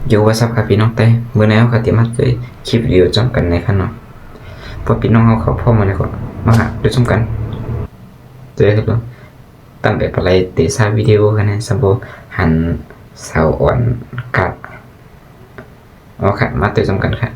อยู่ว่าสับครับพี่น้องแต่เมื่อแล้วก็เตรียมมาเลยคลิปวิดีโอจอมกันในขั้นเนาะพอพี่น้องเขาพ่อมาเลยก็มาหาดูชมกันเจอครับตั้งแต่อะไรเตะซาวิดีโอกันนะสมบูหันเสาอ่อนกัดเอาค่ะมาเตะชมกันค่ะ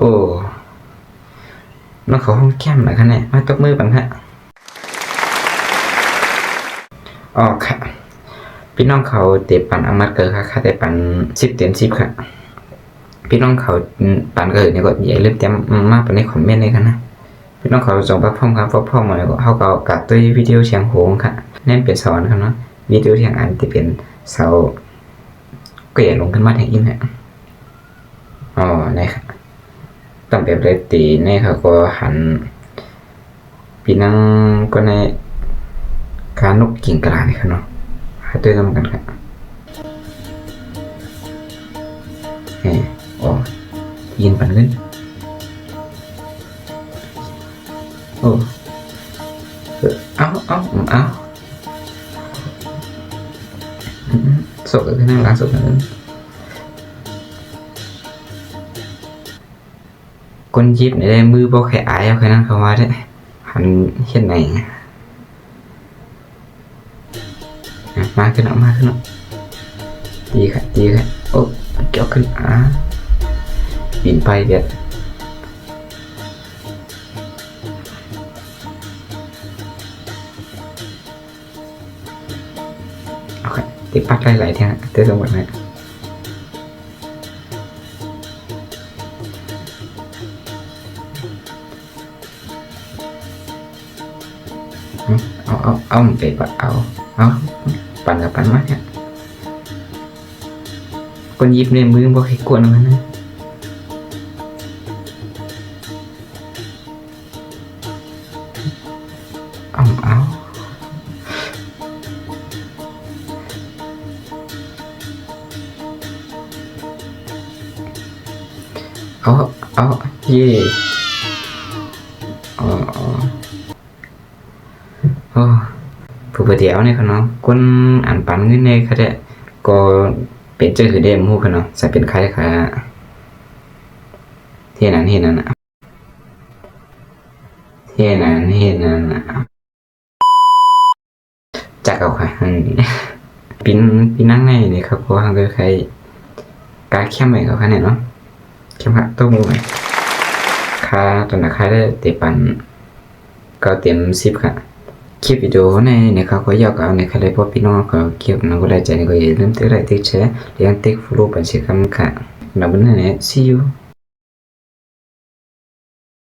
โอ้น้องเขาห้องแก้มหน่อยค่ะเนี่ยมาตบมือบังฮะอ๋อค่ะพี่น้องเขาเตะปันอามัดเกิดค่ะเตะปัน10 เต็ม 10ค่ะพี่น้องเขาปันเกิดเนี่ยก็ใหญ่เริ่มเต็มมากไปในคอมเมนต์เลยค่ะนะพี่น้องเขาส่งพระพ่อครับพระพ่อมาแล้วก็เขาก็กัดด้วยวิดีโอเสียงโหงค่ะแน่นเป็นสอนครับเนาะวิดีโอเสียงอันที่เป็นเสาก็ใหญ่ลงขึ้นมาแทนอินฮะอ๋อนี่ค่ะตั้งแต่เลยตีนี่เขาก็หันพี่นั่งก็ในการนกกิ่งกระดาษนี่ค่ะเนาะหาตัวทำกันค่ะอ๋อยินปันขึ้นโอ้เอาสกขึ้นนั่งล้างสกขึ้นคนยิบในได้มือบอกแค่อายเอาแค่นั้นเขาว่าได้หันเห็นไหนมาขึ้นเอาดีค่ะโอ้เกี่ยวขึ้นบินไปเด็ดโอเคติดปักหลายๆที่เต้นสมบัตินะเอาไปปัดเอาปั่นกับปั่นมาเนี่ยคนยิบในมือบอกให้กวนมันนะเอาเย่ผู้ปฏิเดียวเนี่ยเขาเนาะคนอ่านปันเงินในเขาได้ก็เป็นเจ้าคือเดมฮู้เขาเนาะใส่เป็นใครค่ะเท่นั้นอ่ะจักเอาค่ะปีนั่งในนี่ครับเพราะว่าเขาใครกาเข้มไปเขาค่ะเนี่ยเนาะเข้มค่ะตัวมูไหมค่าตอนนั้นค่าได้เตะปันก็เต็ม10ค่ะคลิปวิดีโอในเขาก็อยากเอาในใครเลยพอพี่น้องเขาเกี่ยวกับนักวิจัยนี่ก็อย่าลืมติ๊กไลค์ติ๊กแชร์เลี้ยงติ๊กฟอลโล่ปัญชีคำค่ะนับวันนี้ see you